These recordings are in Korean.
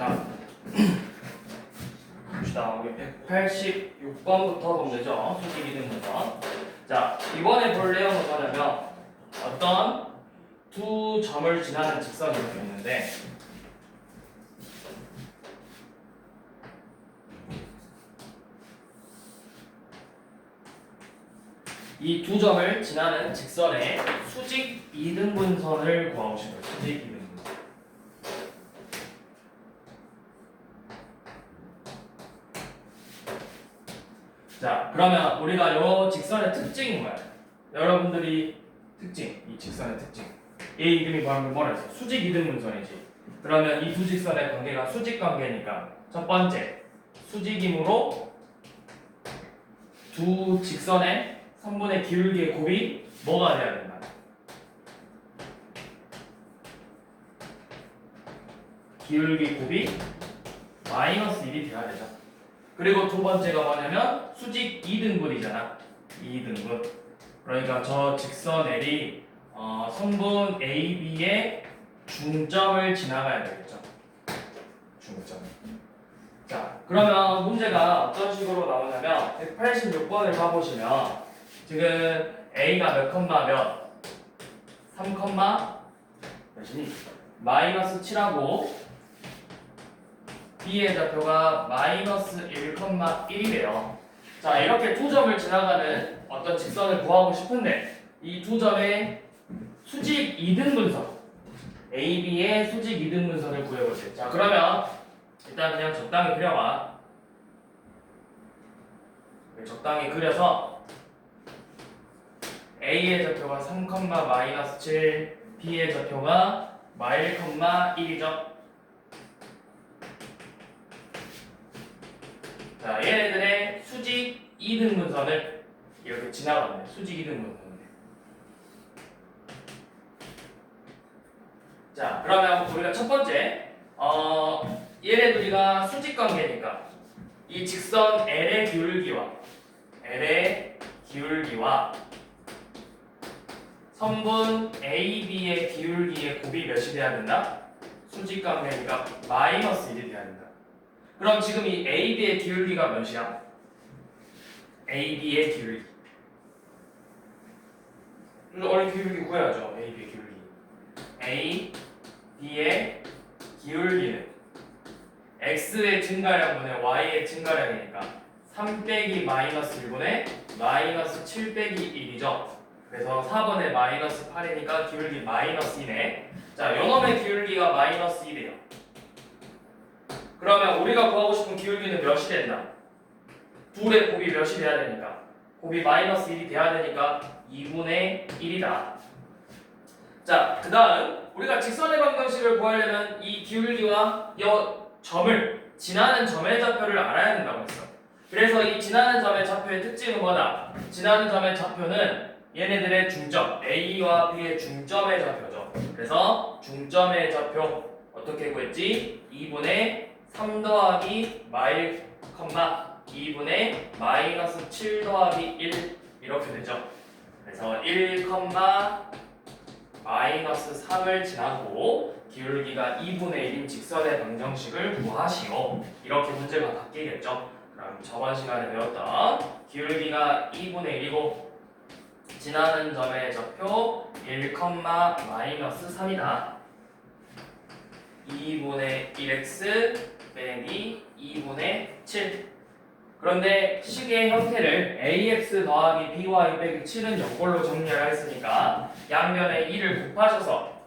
자, 봅시다. 우리 186번부터 보면 되죠. 수직 이등분선. 자, 이번에 볼 내용은 뭐냐면 어떤 두 점을 지나는 직선이 이렇게 있는데 이 두 점을 지나는 직선의 수직 이등분선을 구하고 싶어요. 수직 이등분선. 자, 그러면 우리가 이 직선의 특징이 뭐야? 여러분들이 특징, 이 직선의 특징. 얘 이름이 방금 뭐라 했어? 수직 이등분선이지. 그러면 이 두 직선의 관계가 수직 관계니까 첫 번째, 수직이므로 두 직선의 선분의 기울기의 곱이 뭐가 돼야 된다? 기울기 곱이 마이너스 1이 돼야 되죠. 그리고 두 번째가 뭐냐면 수직 2등분이잖아. 2등분. 그러니까 저 직선 L이 선분 AB의 중점을 지나가야 되겠죠. 중점. 자, 그러면 문제가 어떤 식으로 나오냐면 186번을 봐보시면 지금 A가 몇 컴마 몇? 3 컴마 몇이니? 마이너스 7하고 B의 좌표가 마이너스 1,1이래요. 자, 이렇게 두 점을 지나가는 어떤 직선을 구하고 싶은데 이 두 점의 수직 이등분선 AB의 수직 이등분선을 구해보세요. 자, 그러면 일단 그냥 적당히 그려봐. 적당히 그려서 A의 좌표가 3, 마이너스 7, B의 좌표가 마1, 1이죠. 자, 얘네들의 수직 이등분선을 이렇게 지나가네. 수직 이등분선을. 자, 그러면 우리가 첫 번째, 얘네들이가 수직 관계니까 이 직선 L의 기울기와 선분 AB의 기울기의 곱이 몇이 돼야 된다? 수직 관계니까 마이너스 1이 돼야 된다. 그럼 지금 이 AB의 기울기가 몇이야? AB의 기울기. 얼른 기울기 구해야죠. AB의 기울기. AB의 기울기는 X의 증가량분의 Y의 증가량이니까 3 빼기 마이너스 1분의 마이너스 7 빼기 1이죠. 그래서 4번에 마이너스 8이니까 기울기 마이너스 2네. 자, 요놈의 기울기가 마이너스 1이에요. 그러면 우리가 구하고 싶은 기울기는 몇이 된다? 둘의 곱이 몇이 돼야 되니까? 곱이 마이너스 1이 돼야 되니까 2분의 1이다. 자, 그 다음 우리가 직선의 방정식을 구하려면 이 기울기와 이 점을 지나는 점의 좌표를 알아야 된다고 했어. 그래서 이 지나는 점의 좌표의 특징은 뭐다? 지나는 점의 좌표는 얘네들의 중점, A와 B의 중점의 좌표죠. 그래서 중점의 좌표 어떻게 구했지? 2분의 3 더하기 마1, 2분의 마이너스 7 더하기 1 이렇게 되죠. 그래서 1, 마이너스 3을 지나고 기울기가 2분의 1인 직선의 방정식을 구하시오. 이렇게 문제가 바뀌겠죠. 그럼 저번 시간에 배웠던 기울기가 2분의 1이고 지나는 점의 좌표 1, 마이너스 3이다. 2분의 1x 빼기 2분의 7. 그런데 식의 형태를 ax 더하기 by 빼기 7은 0걸로 정리를 했으니까 양면에 2를 곱하셔서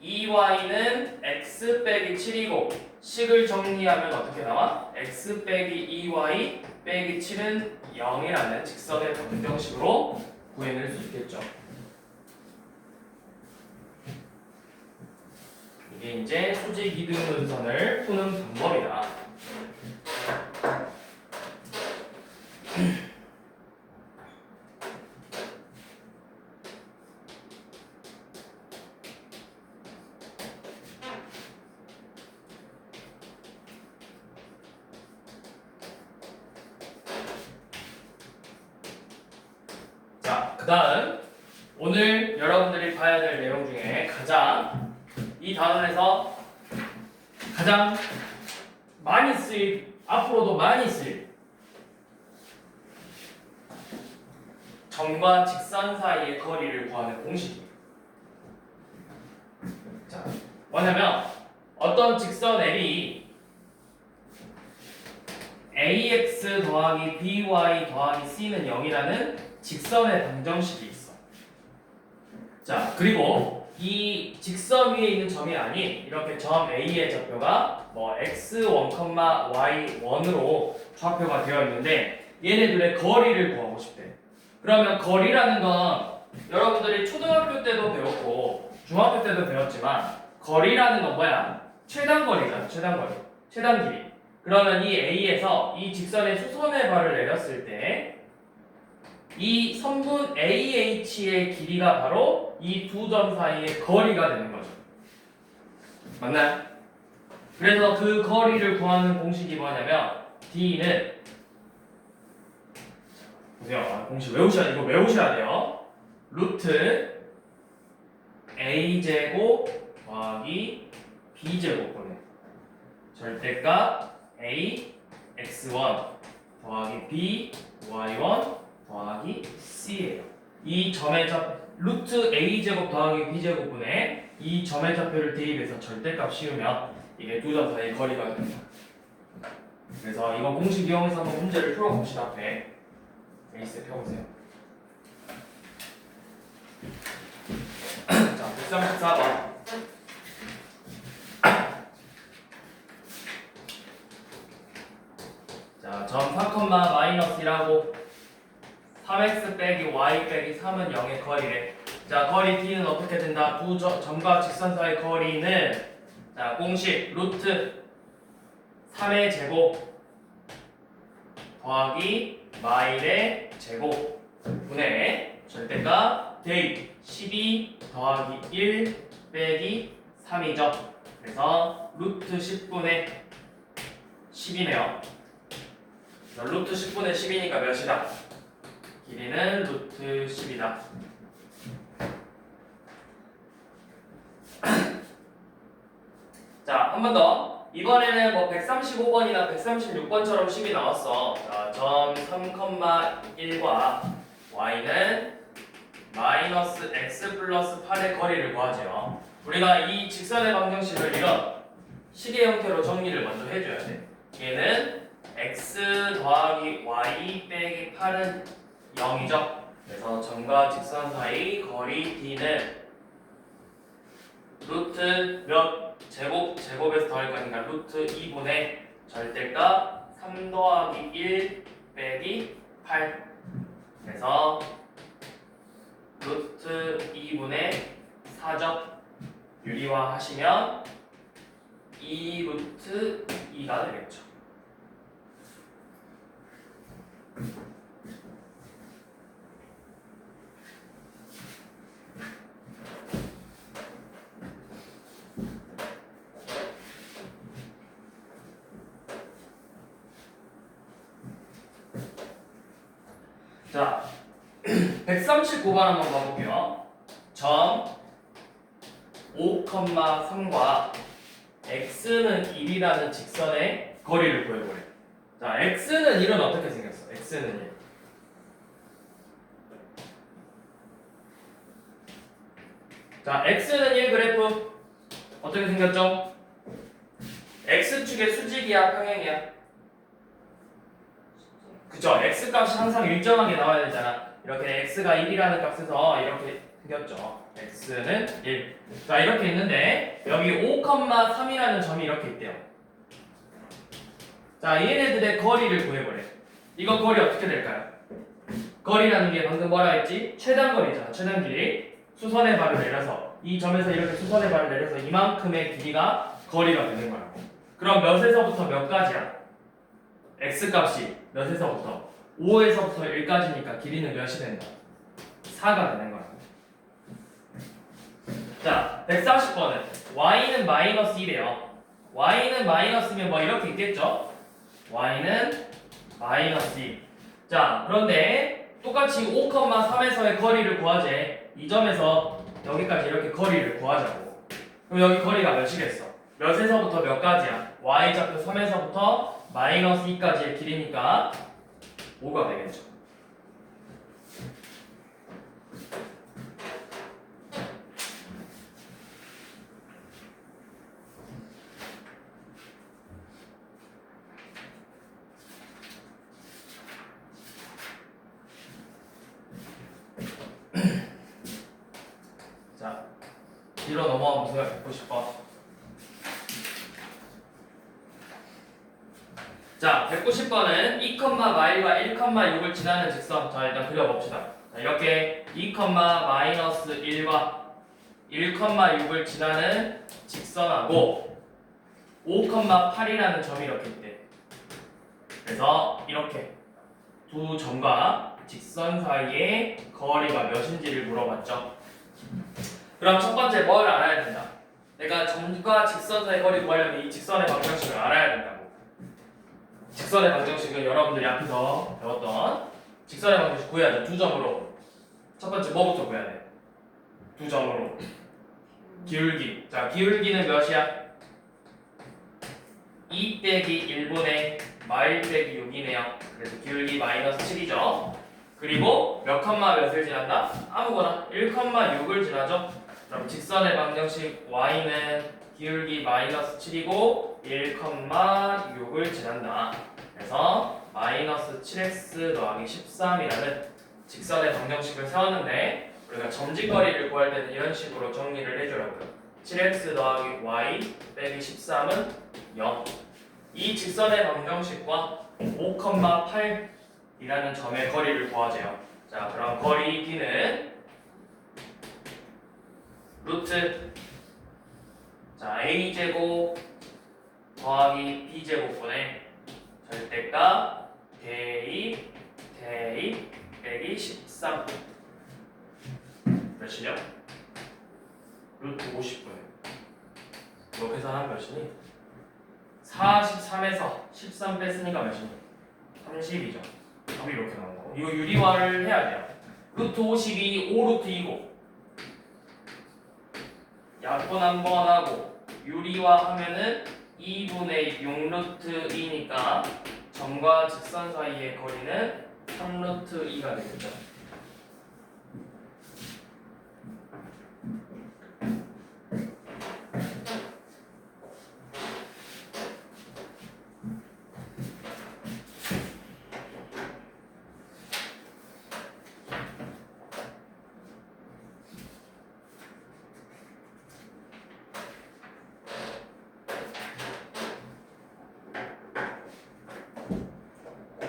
2y는 x 빼기 7이고 식을 정리하면 어떻게 나와? x 빼기 2y 빼기 7은 0이라는 직선의 방정식으로 구해낼 수 있겠죠. 이게 이제 수직 이등분선을 푸는 방법이다. 자, 그 다음 오늘 여러분들이 봐야 될 내용 중에 이 단원에서 가장 많이 쓰일, 앞으로도 많이 쓰일 점과 직선 사이의 거리를 구하는 공식입니다. 자, 뭐냐면 어떤 직선 L이 ax 더하기 by 더하기 c는 0이라는 직선의 방정식이 있어. 자, 그리고 이 직선 위에 있는 점이 아닌 이렇게 점 A의 좌표가 뭐 x1, y1으로 좌표가 되어 있는데 얘네들의 거리를 구하고 싶대. 그러면 거리라는 건 여러분들이 초등학교 때도 배웠고 중학교 때도 배웠지만 거리라는 건 뭐야? 최단거리잖아. 최단거리. 최단 길이. 그러면 이 A에서 이 직선의 수선의 발을 내렸을 때 이 선분 AH의 길이가 바로 이 두 점 사이의 거리가 되는 거죠. 맞나요? 그래서 그 거리를 구하는 공식이 뭐냐면 D는 보세요. 공식 이거 외우셔야 돼요. 루트 A제곱 더하기 B제곱분의 절대값 A x1 더하기 B y1 더하기 C예요. 이 점의 좌표 루트 A제곱 더하기 B제곱분의 이 점의 좌표를 대입해서 절대값 씌우면 이게 두 점 사이의 거리가 됩니다. 그래서 이거 공식 이용해서 한번 문제를 풀어봅시다. 앞에 베이스 펴보세요. 자, 134번. 자, 점 4,-1이라고 3x 빼기 y 빼기 3은 0의 거리래. 자, 거리 D는 어떻게 된다? 두 점과 직선 사이 거리는 자, 공식 루트 3의 제곱 더하기 마일의 제곱 분의 절대값 대입 12 더하기 1 빼기 3이죠. 그래서 루트 10분의 10이네요. 루트 10분의 10이니까 몇이다? 길이는 루트 10이다. 자, 한 번 더. 이번에는 뭐 135번이나 136번처럼 10이 나왔어. 자, 점 3,1과 y는 마이너스 x 플러스 8의 거리를 구하죠. 우리가 이 직선의 방정식을 이런 식의 형태로 정리를 먼저 해줘야 돼. 얘는 x 더하기 y 빼기 8은 0이죠. 그래서 점과 직선 사이 거리 d는 루트 몇 제곱에서 더할 거니까 루트 2분의 절대값 3 더하기 1 빼기 8. 그래서 루트 2분의 4죠. 유리화 하시면 2 루트 2가 되겠죠. 자, 139번 한번 봐볼게요. 점 5,3과 x는 1이라는 직선의 거리를 구해보래. 자, x는 1은 어떻게 생겼어? x는 1. 자, x는 1 그래프 어떻게 생겼죠? x축의 수직이야, 평행이야? 그쵸? x값이 항상 일정하게 나와야 되잖아. 이렇게 x가 1이라는 값에서 이렇게 생겼죠. x는 1. 자, 이렇게 있는데 여기 5,3이라는 점이 이렇게 있대요. 자, 얘네들의 거리를 구해보래. 이거 거리 어떻게 될까요? 거리라는 게 방금 뭐라 했지? 최단거리잖아. 최단길이. 수선의 발을 내려서 이 점에서 이렇게 수선의 발을 내려서 이만큼의 길이가 거리가 되는 거라고. 그럼 몇에서부터 몇까지야? x값이 몇에서부터? 5에서부터 1까지니까 길이는 몇이 된다? 4가 되는 거라고. 자, 140번은 y는 마이너스 1이에요. y는 마이너스면 뭐 이렇게 있겠죠? y는 마이너스 2. 자, 그런데 똑같이 5,3에서의 거리를 구하재. 이 점에서 여기까지 이렇게 거리를 구하자고. 그럼 여기 거리가 몇이겠어? 몇에서부터 몇 가지야? y좌표 3에서부터 마이너스 2까지의 길이니까 5가 되겠죠. 자, 뒤로 넘어가 보세요. 190번. 자, 190번은 2,마일과 1,6을 지나는 직선. 자, 일단 그려봅시다. 자, 이렇게 2,-1과 1,6을 지나는 직선하고 5,8이라는 점이 이렇게 있대. 그래서 이렇게 두 점과 직선 사이의 거리가 몇인지를 물어봤죠. 그럼 첫 번째 뭘 알아야 된다? 내가 점과 직선 사이의 거리 구하려면 이 직선의 방정식을 알아야 된다고. 직선의 방정식은 여러분들이 앞에서 배웠던 직선의 방정식 구해야 돼. 두 점으로. 첫 번째 뭐부터 구해야 돼? 두 점으로. 기울기. 자, 기울기는 몇이야? 2 빼기 1분의 마일 빼기 6이네요. 그래서 기울기 마이너스 7이죠. 그리고 몇 컴마 몇을 지난다? 아무거나 1,6을 지나죠. 그럼 직선의 방정식 y는 기울기 마이너스 7이고 1,6을 지난다. 그래서 마이너스 7x 더하기 13이라는 직선의 방정식을 세웠는데 우리가 점직거리를 구할 때는 이런 식으로 정리를 해주라고요. 7x 더하기 y 빼기 13은 0. 이 직선의 방정식과 5,8이라는 점의 거리를 구하세요. 자, 그럼 거리 D는 루트 자 a제곱 더하기 b제곱분의 절대값 대입 빼기 13 몇이냐? 루트 50분의 이렇게 계산하면 몇이니? 43에서 13 뺐으니까 몇이니? 30이죠. 답이 이렇게 나온 거. 이거 유리화를 해야 돼요. 루트 50이 5루트 2고 약분 한번 하고 유리화하면은 2분의 6루트 2니까 점과 직선 사이의 거리는 3루트 2가 되겠죠.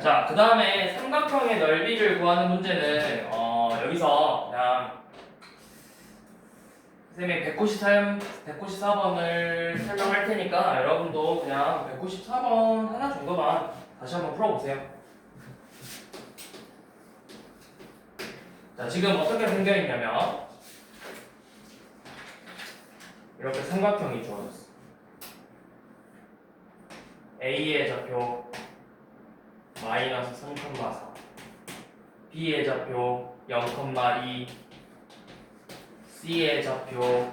자, 그 다음에 삼각형의 넓이를 구하는 문제는 여기서 그냥 선생님이 194번을 설명할 테니까 여러분도 그냥 194번 하나 정도만 다시 한번 풀어보세요. 자, 지금 어떻게 생겨있냐면 이렇게 삼각형이 주어졌어. A의 좌표 마이너스 3,4 B의 좌표 0,2 C의 좌표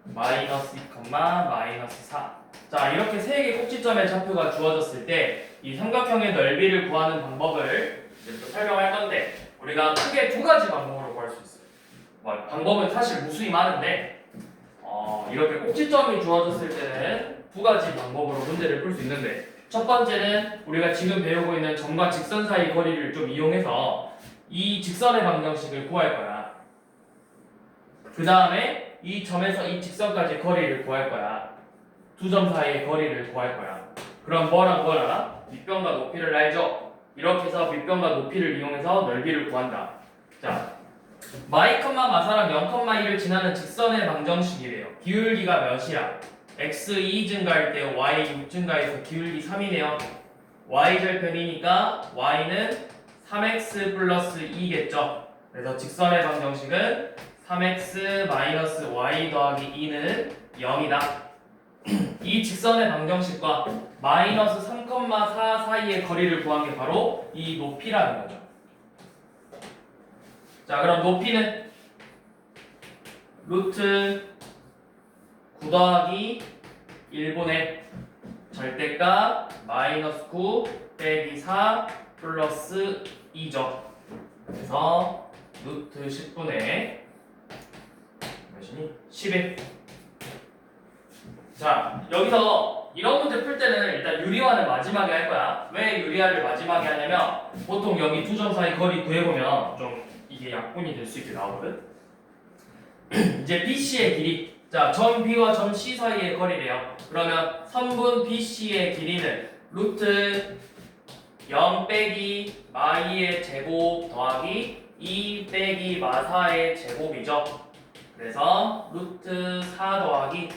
마이너스 2, 마이너스 4 자, 이렇게 세 개의 꼭지점의 좌표가 주어졌을 때 이 삼각형의 넓이를 구하는 방법을 이제 또 설명할 건데 우리가 크게 두 가지 방법으로 구할 수 있어요. 방법은 사실 무수히 많은데 이렇게 꼭지점이 주어졌을 때는 두 가지 방법으로 문제를 풀 수 있는데 첫 번째는 우리가 지금 배우고 있는 점과 직선 사이 거리를 좀 이용해서 이 직선의 방정식을 구할 거야. 그 다음에 이 점에서 이 직선까지 거리를 구할 거야. 두 점 사이의 거리를 구할 거야. 그럼 뭐랑 뭐랑? 밑변과 높이를 알죠? 이렇게 해서 밑변과 높이를 이용해서 넓이를 구한다. 자, 마이, 마사랑 0,1을 지나는 직선의 방정식이래요. 기울기가 몇이야? x 2 증가할 때 y 6 증가해서 기울기 3이네요. y 절편이니까 y는 3x 플러스 2겠죠. 그래서 직선의 방정식은 3x 마이너스 y 더하기 2는 0이다. 이 직선의 방정식과 마이너스 3,4 사이의 거리를 구한 게 바로 이 높이라는 거죠. 자, 그럼 높이는 루트 9 더하기 1분의 절대값 마이너스 9 빼기 4 플러스 2죠. 그래서 루트 10분의 몇이니? 11. 자, 여기서 이런 문제 풀 때는 일단 유리화는 마지막에 할 거야. 왜 유리화를 마지막에 하냐면 보통 여기 두 점 사이 거리 구해보면 좀 이게 약분이 될 수 있게 나오거든. 이제 BC의 길이, 자, 점 B와 점 C 사이의 거리래요. 그러면 선분 BC의 길이는 루트 0 빼기 마이의 제곱 더하기 2 빼기 마사의 제곱이죠. 그래서 루트 4 더하기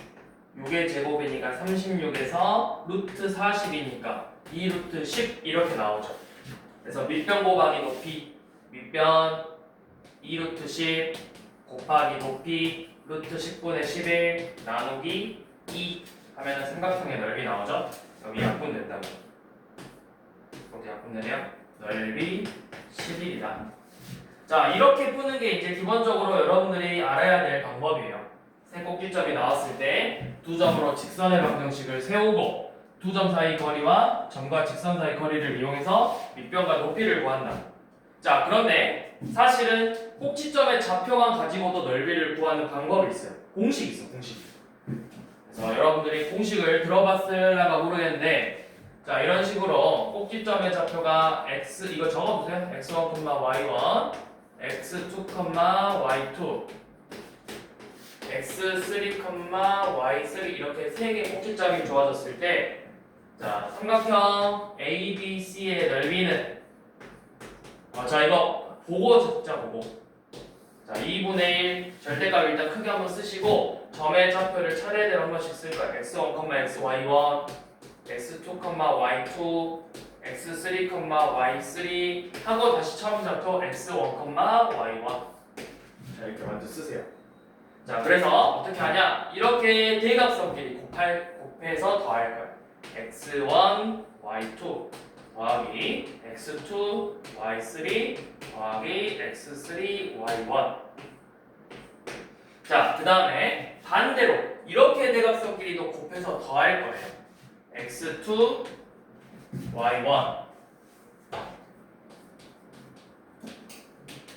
6의 제곱이니까 36에서 루트 40이니까 2 루트 10 이렇게 나오죠. 그래서 밑변 곱하기 높이, 밑변 2 루트 10 곱하기 높이 루트 10분의 11 나누기 2 하면은 삼각형의 넓이 나오죠. 여기 약분 된다고. 어디 약분 되네요? 넓이 11이다. 자, 이렇게 푸는 게 이제 기본적으로 여러분들이 알아야 될 방법이에요. 세 꼭지점이 나왔을 때 두 점으로 직선의 방정식을 세우고 두 점 사이 거리와 점과 직선 사이 거리를 이용해서 밑변과 높이를 구한다. 자, 그런데 사실은 꼭지점의 좌표만 가지고도 넓이를 구하는 방법이 있어요. 공식이 있어, 공식. 그래서 여러분들이 공식을 들어봤을까 모르겠는데, 자, 이런 식으로 꼭지점의 좌표가 x, 이거 적어보세요. x1, y1, x2, y2, x3, y3 이렇게 세 개 꼭지점이 주어졌을 때, 자, 삼각형 ABC의 넓이는, 자, 이거 보고 적자 보고. 자, 2분의 1 절대값 일단 크게 한번 쓰시고 점의 좌표를 차례대로 한 번씩 쓸 거예요. x1, xy1, x2, y2, x3, y3 하고 다시 처음 좌표 x1, y1. 자, 이렇게 먼저 쓰세요. 자, 그래서 어떻게 하냐? 이렇게 대각선끼리 곱해서 더할 거예요. x1, y2 더하기 x2, y3 더하기 x3, y1. 자, 그 다음에 반대로 이렇게 대각선끼리도 곱해서 더할 거예요. x2, y1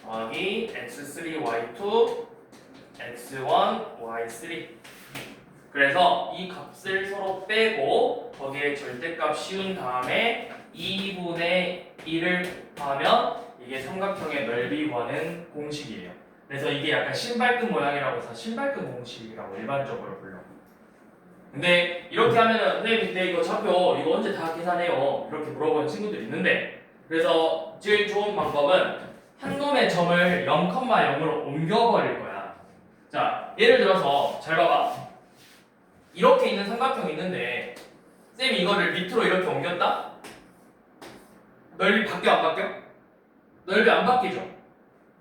더하기 x3, y2 x1, y3. 그래서 이 값을 서로 빼고 거기에 절대값 씌운 다음에 2분의 1을 곱하면 이게 삼각형의 넓이 구하는 공식이에요. 그래서 이게 약간 신발끈 모양이라고 해서 신발끈 공식이라고 일반적으로 불러. 근데 이렇게 하면은 선생님 근데 이거 좌표 이거 언제 다 계산해요? 이렇게 물어보는 친구들이 있는데, 그래서 제일 좋은 방법은 한 놈의 점을 0,0으로 옮겨버릴 거야. 자, 예를 들어서 잘 봐봐. 이렇게 있는 삼각형이 있는데 쌤이 이거를 밑으로 이렇게 옮겼다? 넓이 바뀌어 안 바뀌어? 넓이 안 바뀌죠?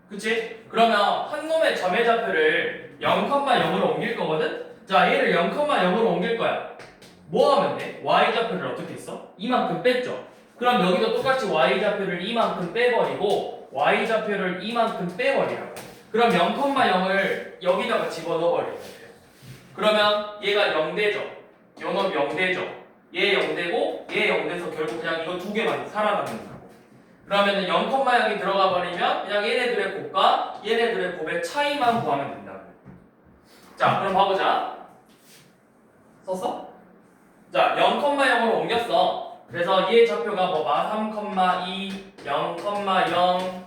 그치? 그러면 한 놈의 점의 좌표를 0,0으로 옮길 거거든? 자, 얘를 0,0으로 옮길 거야. 뭐 하면 돼? y 좌표를 어떻게 했어? 이만큼 뺐죠? 그럼 여기도 똑같이 y 좌표를 이만큼 빼버리고 y 좌표를 이만큼 빼버리라고. 그럼 0,0을 여기다가 집어넣어버리면 돼요. 그러면 얘가 0되죠? 요 놈 0되죠? 얘 0되고 얘 0돼서 결국 그냥 이거 두 개만 살아남는다고. 그러면은 0,0이 들어가 버리면 그냥 얘네들의 곱과 얘네들의 곱의 차이만 구하면 된다고. 자, 그럼 봐보자. 썼어? 자, 0,0으로 옮겼어. 그래서 얘 좌표가 뭐 마3,2, 0,0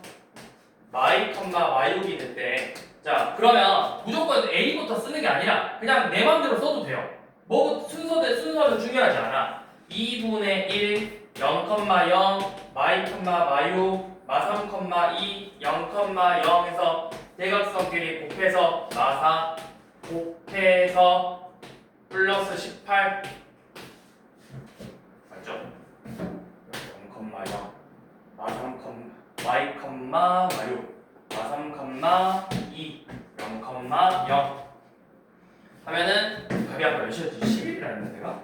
마이, y6이 됐대. 자, 그러면 무조건 A부터 쓰는 게 아니라 그냥 내 맘대로 써도 돼요. 뭐 순서는 중요하지 않아. 2분의 1, 0,0, 마이, y6, 마3,2, 0,0 해서 대각선끼리 곱해서 마4 곱해서 플러스 18 맞죠? 0,0 마3, y, y6 마3, 2 0,0 하면은 답이 아까 몇이었지? 11이라 했는데 내가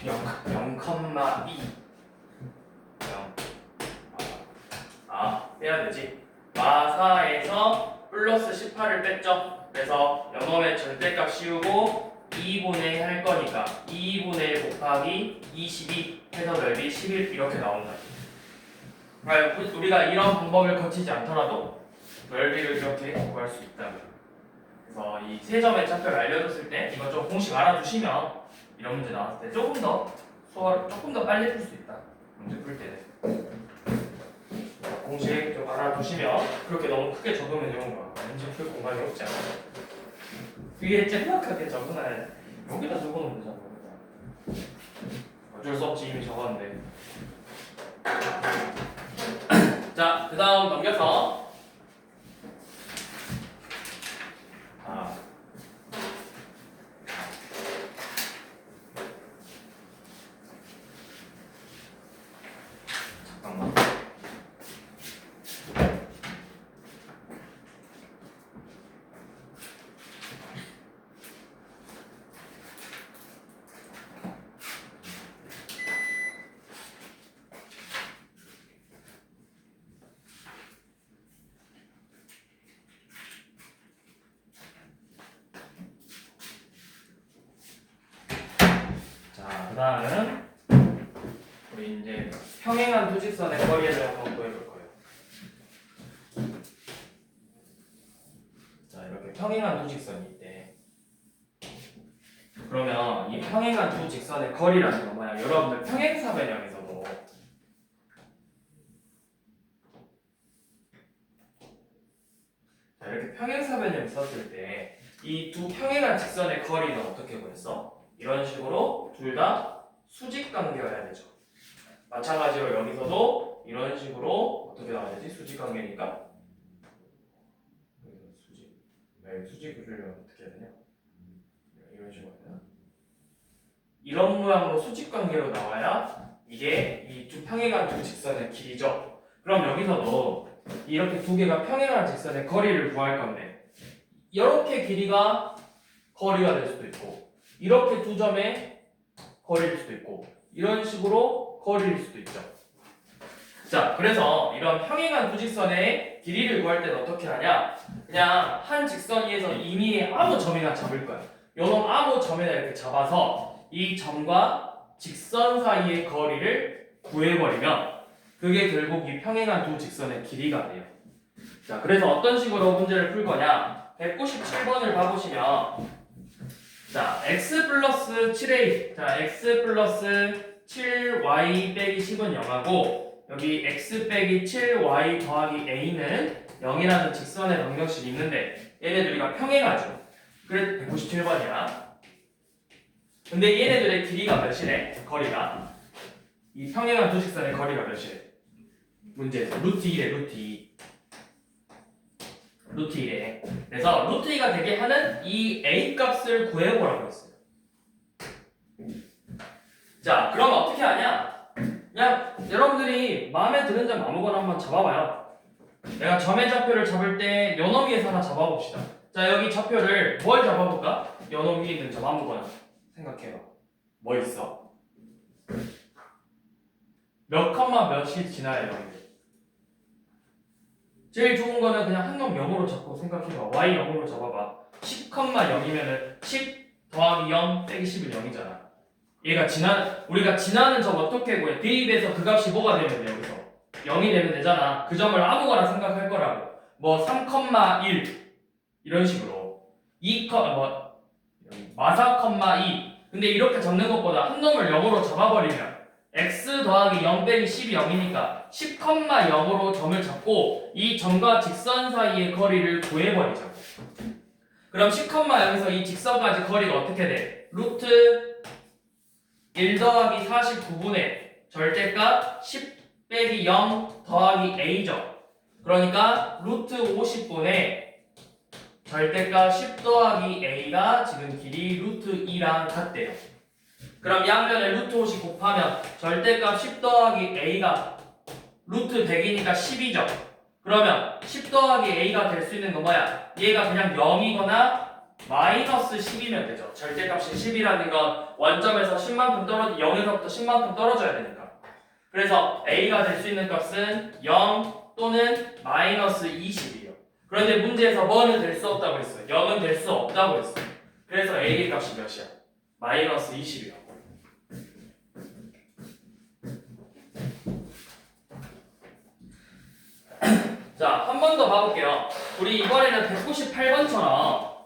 0,2 빼야 되지. 마4에서 플러스 18을 뺐죠. 그래서 0의 절대값 씌우고 2분의 할 거니까 2분의 1 곱하기 22 해서 넓이 11 이렇게 나온다. 그러니까 우리가 이런 방법을 거치지 않더라도 넓이를 이렇게 구할 수 있다. 그래서 이 세 점의 좌표를 알려줬을 때 이거 좀 공식 알아두시면 이런 문제 나왔을 때 조금 더 수화를 조금 더 빨리 풀 수 있다. 문제 풀 때는 공식 좀 알아두시면 그렇게 너무 크게 적으면 이런 거야. 문제 풀 공간이 없지 않아. 위에 짤막하게 적어놔야 돼. 여기다 적어놓으면 되잖아. 어쩔 수 없지 이미 적었는데. 자, 그 다음 넘겨서 잠깐만. 그 다음은 우리 이제 평행한 두 직선의 거리를 한번 구해볼 거예요. 자, 이렇게 평행한 두 직선이 있대. 그러면 이 평행한 두 직선의 거리라는 건 뭐야? 여러분들 평행사변형에서도 자, 이렇게 평행사변형 썼을 때 이 두 평행한 직선의 거리는 어떻게 구했어? 이런 식으로 둘 다 수직관계여야 되죠. 마찬가지로 여기서도 이런 식으로 어떻게 나와야 되지? 수직관계니까 수직을 그리려면 어떻게 해야 되냐? 이런 식으로 해야 되나? 이런 모양으로 수직관계로 나와야 이게 이 두 평행한 두 직선의 길이죠. 그럼 여기서도 이렇게 두 개가 평행한 직선의 거리를 구할 건데 이렇게 길이가 거리가 될 수도 있고 이렇게 두 점의 거리일 수도 있고 이런 식으로 거리일 수도 있죠. 자, 그래서 이런 평행한 두 직선의 길이를 구할 때는 어떻게 하냐? 그냥 한 직선 위에서 임의의 아무 점이나 잡을 거야. 요놈 아무 점이나 이렇게 잡아서 이 점과 직선 사이의 거리를 구해버리면 그게 결국 이 평행한 두 직선의 길이가 돼요. 자, 그래서 어떤 식으로 문제를 풀 거냐? 197번을 봐보시면 자, x 플러스 7a 자, x 플러스 7y 빼기 10은 0하고 여기 x 빼기 7y 더하기 a는 0이라는 직선의 방정식이 있는데 얘네들이가 평행하죠. 그래서 197번이야. 근데 얘네들의 길이가 몇이래? 거리가 이 평행한 두 직선의 거리가 몇이래? 문제에서 루트 2래 루트 2 루트 2래. 그래서 루트 2가 되게 하는 이 a 값을 구해보라고 했어요. 자, 그럼 어떻게 하냐? 그냥 여러분들이 마음에 드는 점 아무거나 한번 잡아봐요. 내가 점의 좌표를 잡을 때 요놈 위에서 하나 잡아봅시다. 자, 여기 좌표를 뭘 잡아볼까? 요놈 위에 있는 점 아무거나 생각해요. 뭐 있어? 몇 컴마 몇이 지나요, 여러분들? 제일 좋은 거는 그냥 한 놈 0으로 잡고 생각해봐. y 0으로 잡아봐. 10,0이면은 10 더하기 0 빼기 10은 0이잖아. 얘가 우리가 지나는 점 어떻게 구해? 대입해서 그 값이 뭐가 되면 돼, 여기서? 0이 되면 되잖아. 그 점을 아무거나 생각할 거라고. 뭐 3,1 이런 식으로 4,2 근데 이렇게 잡는 것보다 한 놈을 0으로 잡아버리면 x 더하기 0 빼기 10이 0이니까 10,0으로 점을 잡고 이 점과 직선 사이의 거리를 구해버리자고. 그럼 10,0에서 이 직선까지 거리가 어떻게 돼? 루트 1 더하기 49분의 절대값 10 빼기 0 더하기 a죠. 그러니까 루트 50분의 절대값 10 더하기 a가 지금 길이 루트 2랑 같대요. 그럼 양면을 루트 50 곱하면 절대값 10 더하기 a가 루트 100이니까 10이죠. 그러면 10 더하기 a가 될 수 있는 건 뭐야? 얘가 그냥 0이거나 마이너스 10이면 되죠. 절대값이 10이라는 건 원점에서 10만큼 0에서부터 10만큼 떨어져야 되니까. 그래서 a가 될 수 있는 값은 0 또는 마이너스 20이에요. 그런데 문제에서 뭐는 될 수 없다고 했어요? 0은 될 수 없다고 했어요. 그래서 A 값이 몇이야? 마이너스 20이야. 자, 한 번 더 봐볼게요. 우리 이번에는 198번처럼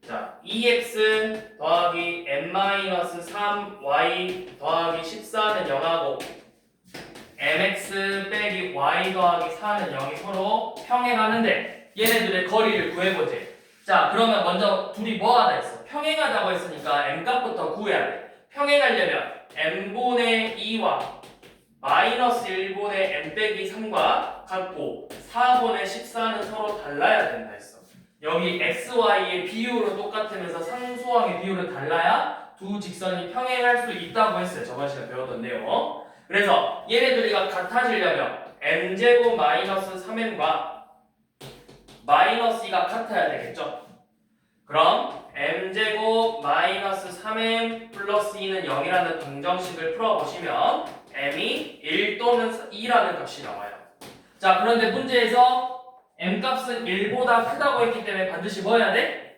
자, 2x 더하기 n-3y 더하기 14는 0하고 mx 빼기 y 더하기 4는 0이 서로 평행하는데 얘네들의 거리를 구해보지. 자, 그러면 먼저 둘이 뭐하다 했어? 평행하다고 했으니까 m값부터 구해야 돼. 평행하려면 n분의 2와 마이너스 1분의 n 빼기 3과 같고 4분의 14는 서로 달라야 된다 했어. 여기 xy의 비율은 똑같으면서 상수항의 비율은 달라야 두 직선이 평행할 수 있다고 했어요. 저번 시간에 배웠던 내용. 그래서 얘네들이가 같아지려면 n제곱 마이너스 3n과 마이너스 2가 같아야 되겠죠. 그럼 m제곱 마이너스 3m 플러스 2는 0이라는 방정식을 풀어보시면 m이 1 또는 2라는 값이 나와요. 자, 그런데 문제에서 m값은 1보다 크다고 했기 때문에 반드시 뭐 해야 돼?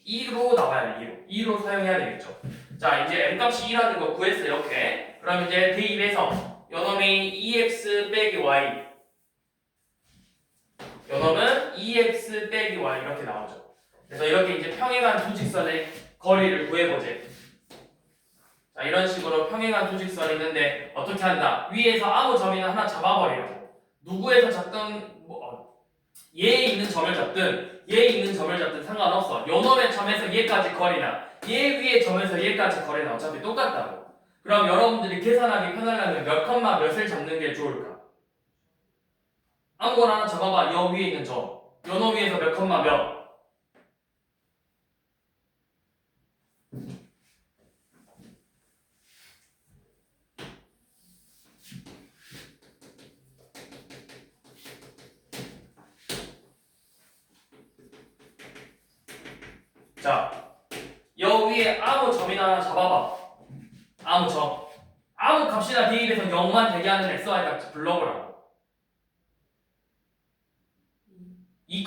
2로 나와야 돼. 2로 사용해야 되겠죠. 자, 이제 m값이 2라는 거 구했어요. 이렇게. 그럼 이제 대입해서 요놈이 2x 빼기 y 요놈은 2x 빼기 y 이렇게 나오죠. 그래서 이렇게 이제 평행한 두 직선의 거리를 구해보지. 자, 이런 식으로 평행한 두 직선이 있는데 어떻게 한다? 위에서 아무 점이나 하나 잡아버리라고. 누구에서 잡든 얘에 있는 점을 잡든 얘에 있는 점을 잡든 상관없어. 요놈의 점에서 얘까지 거리나 얘 위의 점에서 얘까지 거리나 어차피 똑같다고. 그럼 여러분들이 계산하기 편하려면 몇 컴마 몇을 잡는 게 좋을까? 아무거나 하나 잡아봐. 여 위에 있는 점. 요놈 위에서 몇 컴마 몇. 자, 여 위에 아무 점이나 하나 잡아봐. 아무 점. 아무 값이나 대입해서 0만 되게 하는 xy 값 불러보라고. 2,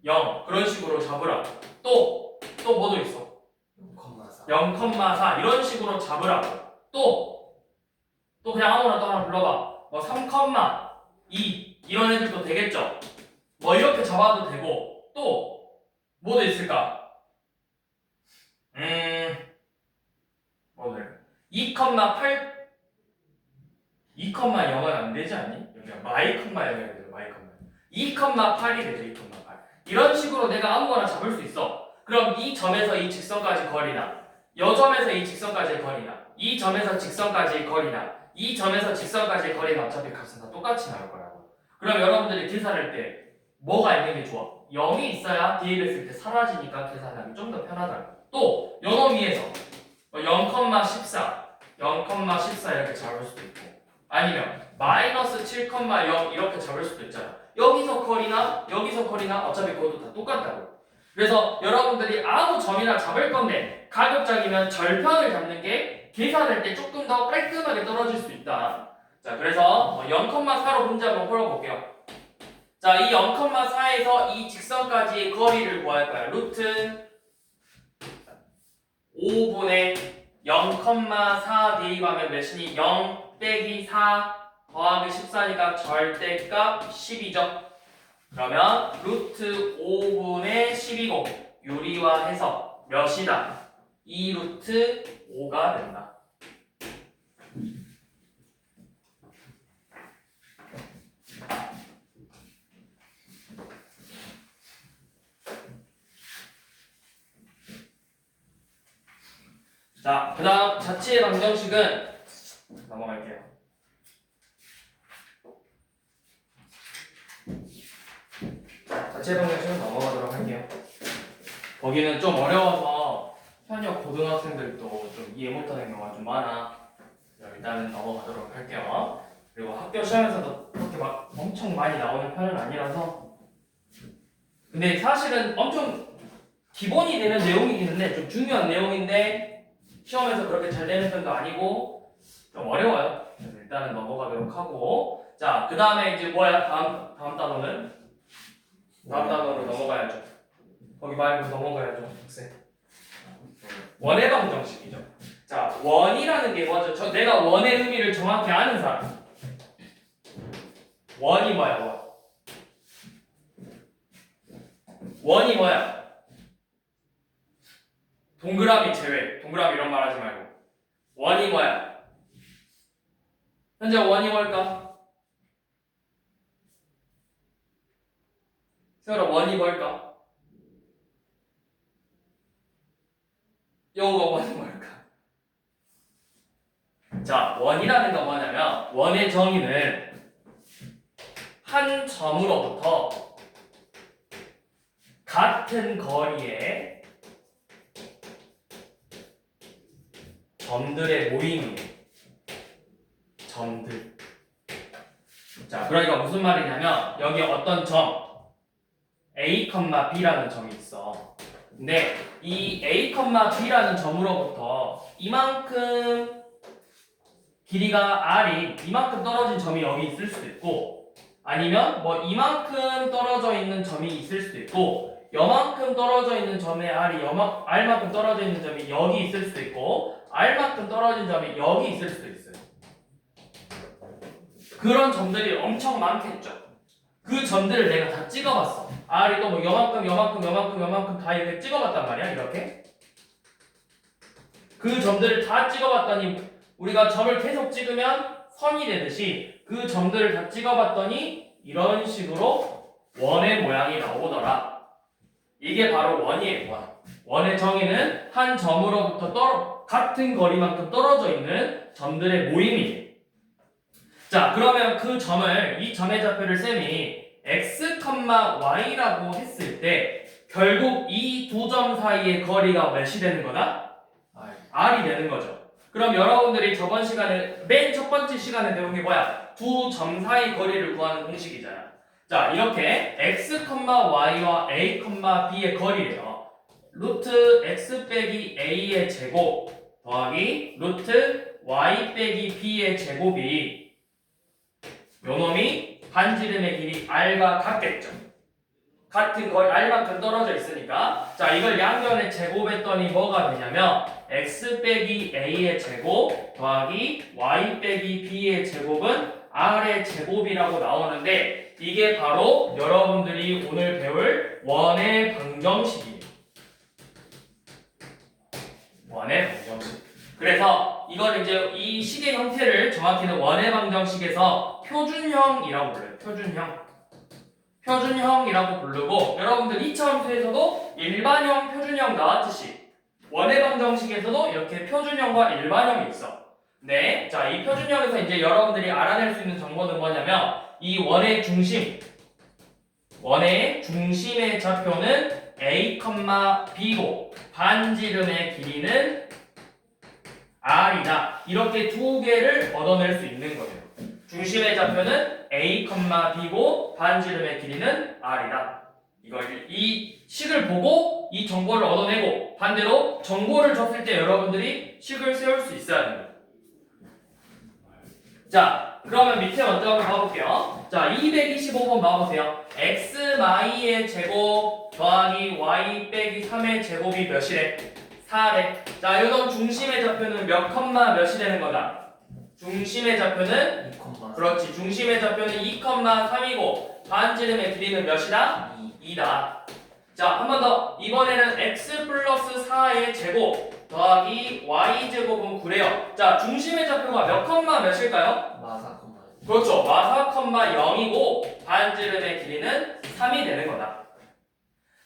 0 그런 식으로 잡으라고. 또 뭐도 있어? 0,4 이런 식으로 잡으라고. 또 그냥 아무나 또 하나 불러봐. 뭐 3,2 이런 애들도 되겠죠. 뭐 이렇게 잡아도 되고 또 뭐도 있을까? 뭐를 2,8 2,0은 안 되지 않니? 여기가 마이 컴마 0이 되죠. 마이 컴마 2,8이 되죠. 2,8 이런 식으로 내가 아무거나 잡을 수 있어. 그럼 이 점에서 이 직선까지 거리나 이 점에서 이 직선까지의 거리나 이 점에서 직선까지의 거리나 이 점에서 직선까지의 거리나 어차피 값은 다 똑같이 나올 거라고. 그럼 여러분들이 계산할 때 뭐가 있는 게 좋아? 0이 있어야 대입했을 때 사라지니까 계산하기 좀 더 편하다고. 또 요놈 위에서 0,14 이렇게 잡을 수도 있고 아니면 마이너스 7,0 이렇게 잡을 수도 있잖아. 여기서 거리나 어차피 그것도 다 똑같다고. 그래서 여러분들이 아무 점이나 잡을 건데 가급적이면 절편을 잡는 게 계산할 때 조금 더 깔끔하게 떨어질 수 있다. 자, 그래서 0,4로 문제 한번 풀어볼게요. 자, 이 0,4에서 이 직선까지의 거리를 구할 거야. 루트 5분의 0,4 대입하면 몇이니? 0 빼기 4 더하기 14니까 절대값 10이죠. 그러면 루트 5분의 10이고 유리화해서 몇이다? 2 루트 5가 된다. 자, 그 다음 자체의 방정식은 넘어갈게요. 자체의 방정식은 넘어가도록 할게요. 거기는 좀 어려워서 현역 고등학생들도 좀 이해 못하는 경우가 좀 많아. 일단은 넘어가도록 할게요. 그리고 학교 시험에서도 그렇게 막 엄청 많이 나오는 편은 아니라서. 근데 사실은 엄청 기본이 되는 내용이긴 한데 좀 중요한 내용인데 시험에서 그렇게 잘 되는 편도 아니고 좀 어려워요. 그래서 일단은 넘어가도록 하고 자, 그 다음에 이제 뭐야? 다음 단어는 다음 단어로 넘어가야죠. 거기 말고 넘어가야죠. 학생. 원의 방정식이죠. 자, 원이라는 게 뭐죠? 내가 원의 의미를 정확히 아는 사람. 원이 뭐야, 원? 원이 뭐야? 동그라미 제외. 동그라미 이런 말 하지 말고. 원이 뭐야? 현재 원이 뭘까? 세월아, 원이 뭘까? 요거 원이 뭘까? 자, 원이라는 건 뭐냐면 원의 정의는 한 점으로부터 같은 거리의 점들의 모임이에요. 점들. 자, 그러니까 무슨 말이냐면 여기 어떤 점 A, B라는 점이 있어. 근데 이 A, B라는 점으로부터 이만큼 길이가 R이 이만큼 떨어진 점이 여기 있을 수도 있고, 아니면 뭐 이만큼 떨어져 있는 점이 있을 수도 있고, 여만큼 떨어져 있는 점에 R만큼 떨어져 있는 점이 여기 있을 수도 있고, R만큼 떨어진 점이 여기 있을 수도 있어요. 그런 점들이 엄청 많겠죠. 그 점들을 내가 다 찍어봤어. R이 또 뭐 여만큼 다 이렇게 찍어봤단 말이야. 이렇게 그 점들을 다 찍어봤더니 우리가 점을 계속 찍으면 선이 되듯이 그 점들을 다 찍어봤더니 이런 식으로 원의 모양이 나오더라. 이게 바로 원이에요. 원. 원의 정의는 한 점으로부터 같은 거리만큼 떨어져 있는 점들의 모임이에요. 자, 그러면 그 점을, 이 점의 좌표를 쌤이 x, y라고 했을 때 결국 이 두 점 사이의 거리가 몇이 되는 거다? r이 되는 거죠. 그럼 여러분들이 저번 시간에 맨 첫 번째 시간에 배운 게 뭐야? 두 점 사이 거리를 구하는 공식이잖아. 자, 이렇게 x, y와 a, b의 거리래요. 루트 x 빼기 a의 제곱 더하기 루트 y 빼기 b의 제곱이 요놈이 반지름의 길이 r과 같겠죠. 같은 거리 r만큼 떨어져 있으니까, 자, 이걸 양변에 제곱했더니 뭐가 되냐면 x 빼기 a의 제곱 더하기 y 빼기 b의 제곱은 r의 제곱이라고 나오는데, 이게 바로 여러분들이 오늘 배울 원의 방정식이에요. 원의 방정식. 그래서 이걸 이제 이 식의 형태를 정확히는 원의 방정식에서 표준형이라고 불러요. 표준형이라고 부르고, 여러분들 2차 함수에서도 일반형, 표준형 나왔듯이 원의 방정식에서도 이렇게 표준형과 일반형이 있어. 네, 자, 이 표준형에서 이제 여러분들이 알아낼 수 있는 정보는 뭐냐면 이 원의 중심의 좌표는 A, B고 반지름의 길이는 R이다. 이렇게 두 개를 얻어낼 수 있는 거예요. 중심의 좌표는 A, B고 반지름의 길이는 R이다. 이 식을 보고 이 정보를 얻어내고, 반대로 정보를 줬을 때 여러분들이 식을 세울 수 있어야 됩니다. 자, 그러면 밑에 먼저 한번 봐볼게요. 자, 225번 봐보세요. xy의 제곱 더하기 y 빼기 3의 제곱이 몇이래? 4래. 자, 요놈 중심의 좌표는 몇 컴마 몇이 되는 거다? 중심의 좌표는 2컴마. 그렇지. 중심의 좌표는 2,3이고 반지름의 길이는 몇이다? 2다. 자, 한 번 더. 이번에는 x 플러스 4의 제곱 더하기 y 제곱은 9래요. 자, 중심의 좌표가 몇 컴마 몇일까요? 마사 컴마. 그렇죠. 마사 컴마 0이고 반지름의 길이는 3이 되는 거다.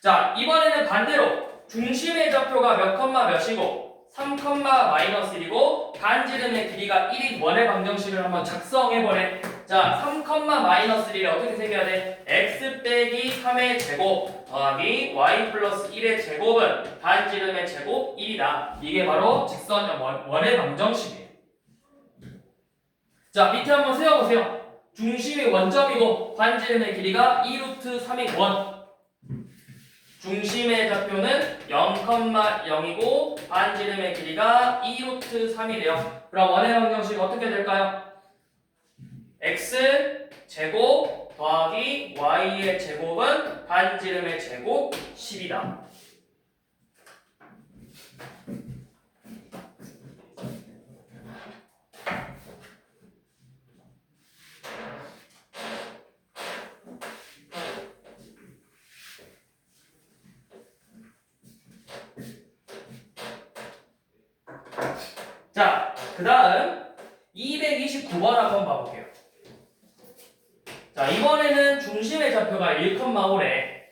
자, 이번에는 반대로 중심의 좌표가 몇 컴마 몇이고 3, 마이너스 1이고 반지름의 길이가 1인 원의 방정식을 한번 작성해보래. 자, 3, 마이너스 1이 어떻게 생겨야 돼? x 빼기 3의 제곱 더하기 y 플러스 1의 제곱은 반지름의 제곱 1이다. 이게 바로 직선 원의 방정식이에요. 자, 밑에 한번 세워보세요. 중심이 원점이고 반지름의 길이가 2루트 3이 원. 중심의 좌표는 0,0이고 반지름의 길이가 2루트 3이래요. 그럼 원의 방정식 어떻게 될까요? x 제곱 더하기 y의 제곱은 반지름의 제곱 10이다. 자, 그 다음 229번 한번 봐볼게요. 자, 이번에는 중심의 좌표가 1,5래.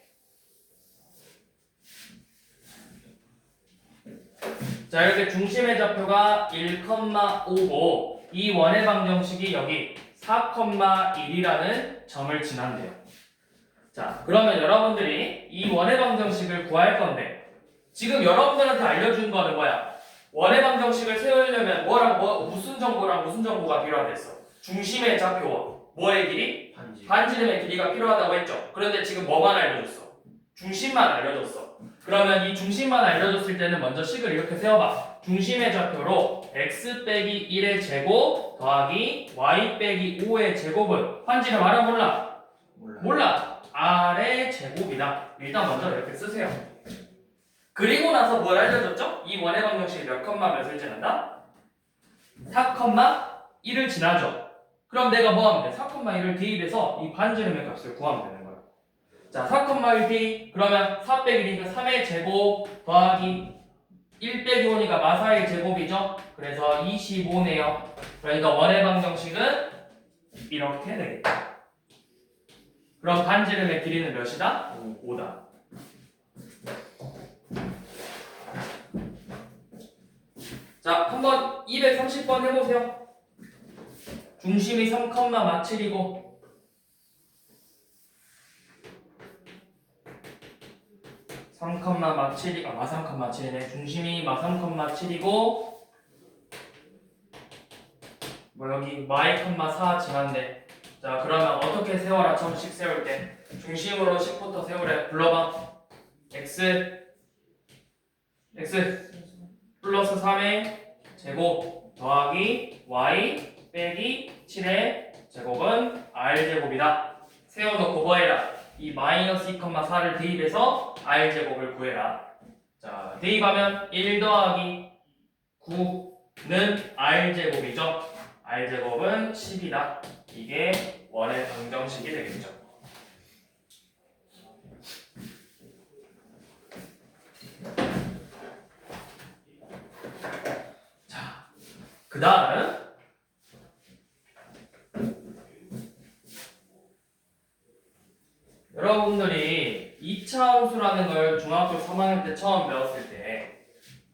자, 이렇게 중심의 좌표가 1,5고 이 원의 방정식이 여기 4,1이라는 점을 지난대요. 자, 그러면 여러분들이 이 원의 방정식을 구할 건데 지금 여러분들한테 알려준 거는 뭐야? 원의 방정식을 세우려면 무슨 정보가 필요하겠어? 중심의 좌표와 뭐의 길이? 반지름의 길이가 필요하다고 했죠. 그런데 지금 뭐만 알려줬어? 중심만 알려줬어. 그러면 이 중심만 알려줬을 때는 먼저 식을 이렇게 세워봐. 중심의 좌표로 x 빼기 1의 제곱 더하기 y 빼기 5의 제곱은 반지름 알아 몰라? 몰라. r의 제곱이다. 일단 먼저 이렇게 쓰세요. 그리고 나서 뭘 알려줬죠? 이 원의 방정식이 몇 컴마 몇을 지난다? 4,1을 지나죠. 그럼 내가 뭐 하면 돼? 4,1을 대입해서 이 반지름의 값을 구하면 되는 거야. 자, 4,1 대입 그러면 4 빼기 2가 3의 제곱 더하기 1 빼기 5니까 마사의 제곱이죠. 그래서 25네요. 그러니까 원의 방정식은 이렇게 되겠다. 그럼 반지름의 길이는 몇이다? 5다. 자, 한번 230번 해보세요. 중심이 3,7이고 마삼,7이네. 중심이 마3,7이고 뭐 여기 y,4 지난데. 자, 그러면 어떻게 세워라? 점식 세울 때 중심으로 10부터 세우래. 불러봐. x 플러스 3의 제곱 더하기 y 빼기 7의 제곱은 r제곱이다. 세워놓고 뭐 해라? 이 마이너스 2,4를 대입해서 r제곱을 구해라. 자, 대입하면 1 더하기 9는 r제곱이죠. r제곱은 10이다. 이게 원의 방정식이 되겠죠. 자, 그 다음 여러분들이 2차 함수라는 걸 중학교 3학년 때 처음 배웠을 때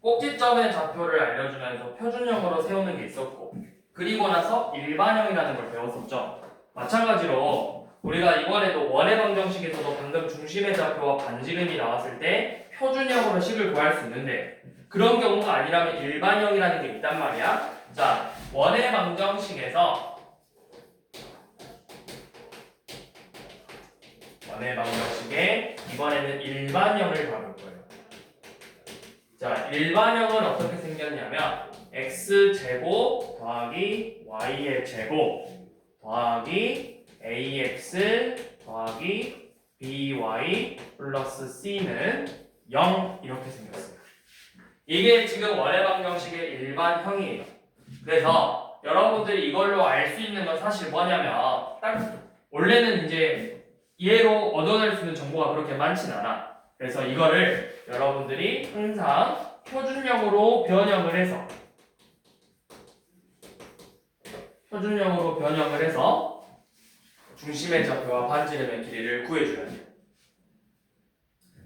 꼭지점의 좌표를 알려주면서 표준형으로 세우는 게 있었고 그리고 나서 일반형이라는 걸 배웠었죠. 마찬가지로 우리가 이번에도 원의 방정식에서도 방금 중심의 좌표와 반지름이 나왔을 때 표준형으로 식을 구할 수 있는데 그런 경우가 아니라면 일반형이라는 게 있단 말이야. 자, 원의 방정식에서 원의 방정식에 이번에는 일반형을 다룰 거예요. 자, 일반형은 어떻게 생겼냐면 x제곱 더하기 y의 제곱 더하기 ax 더하기 by 플러스 c는 0 이렇게 생겼어요. 이게 지금 원의 방정식의 일반형이에요. 그래서 여러분들이 이걸로 알 수 있는 건 사실 뭐냐면 딱 원래는 이제 얘로 얻어낼 수 있는 정보가 그렇게 많진 않아. 그래서 이거를 여러분들이 항상 표준형으로 변형을 해서 중심의 좌표와 반지름의 길이를 구해줘야 돼요.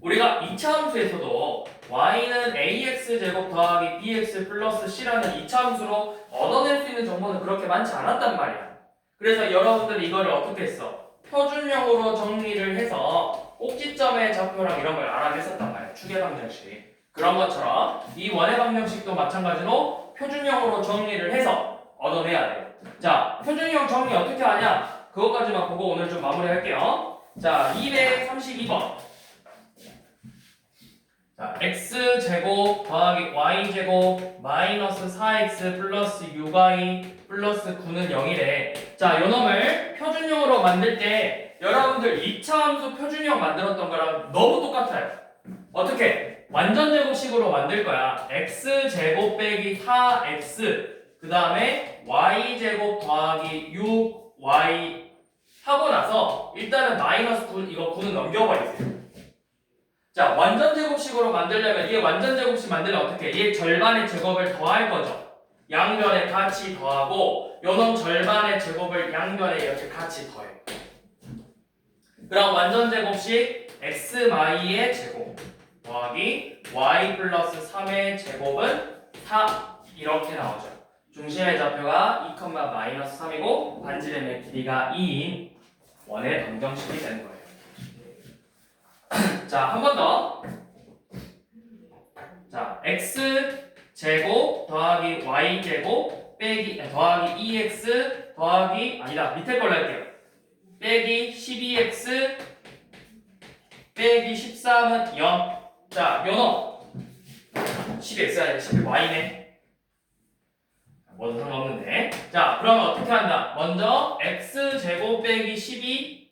우리가 2차 함수에서도 y는 ax제곱 더하기 bx 플러스 c라는 2차 함수로 얻어낼 수 있는 정보는 그렇게 많지 않았단 말이야. 그래서 여러분들이 이거를 어떻게 했어? 표준형으로 정리를 해서 꼭지점의 좌표랑 이런 걸 알아냈었단 말이야. 추계 방정식. 그런 것처럼 이 원의 방정식도 마찬가지로 표준형으로 정리를 해서 얻어내야 돼요. 자, 표준형 정리 어떻게 하냐? 그것까지만 보고 오늘 좀 마무리할게요. 자, 232번. 자, x제곱 더하기 y제곱 마이너스 4x 플러스 6y 플러스 9는 0이래. 자, 요놈을 표준형으로 만들 때 여러분들 2차 함수 표준형 만들었던 거랑 너무 똑같아요. 어떻게? 완전 제곱식으로 만들 거야. x제곱 빼기 4x 그 다음에 y제곱 더하기 6y 하고 나서 일단은 마이너스 9 이거 9는 넘겨버리세요. 자, 완전 제곱식으로 만들려면 얘 완전 제곱식 만들면 어떻게? 얘 절반의 제곱을 더할 거죠. 양변에 같이 더하고 요놈 절반의 제곱을 양변에 이렇게 같이 더해. 그럼 완전 제곱식 xy의 제곱 더하기 y 플러스 3의 제곱은 4 이렇게 나오죠. 중심의 좌표가 2, 마이너스 3이고 반지름의 길이가 2인 원의 방정식이 되는 거예요. 자, 한 번 더. 자, x 제곱 더하기 y 제곱 빼기 더하기 2x 더하기 아니다 밑에 걸로 할게요. 빼기 12x 빼기 13은 0. 자, 요놈 12x 아니라 12y네. 뭐도 상관없는데. 자, 그러면 어떻게 한다? 먼저 x제곱 빼기 12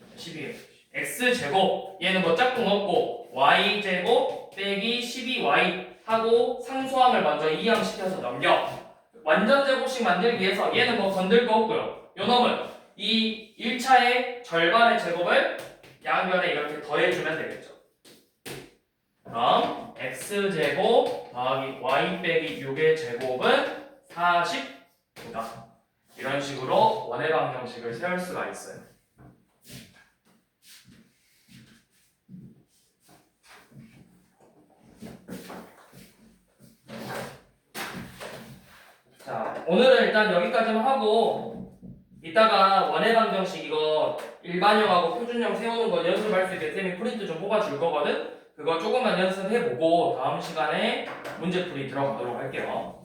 x제곱 얘는 뭐 짝꿍 없고 y제곱 빼기 12y 하고 상수항을 먼저 이항시켜서 넘겨. 완전 제곱식 만들기 위해서 얘는 뭐 건들 거 없고요. 요놈은 이 1차의 절반의 제곱을 양변에 이렇게 더해주면 되겠죠. 그럼 x제곱 더하기 y 빼기 6의 제곱은 49다. 이런 식으로 원의 방정식을 세울 수가 있어요. 자, 오늘은 일단 여기까지만 하고 이따가 원의 방정식 이거 일반형하고 표준형 세우는 거 연습할 수 있게 쌤이 프린트 좀 뽑아줄 거거든? 그거 조금만 연습해보고 다음 시간에 문제풀이 들어가도록 할게요.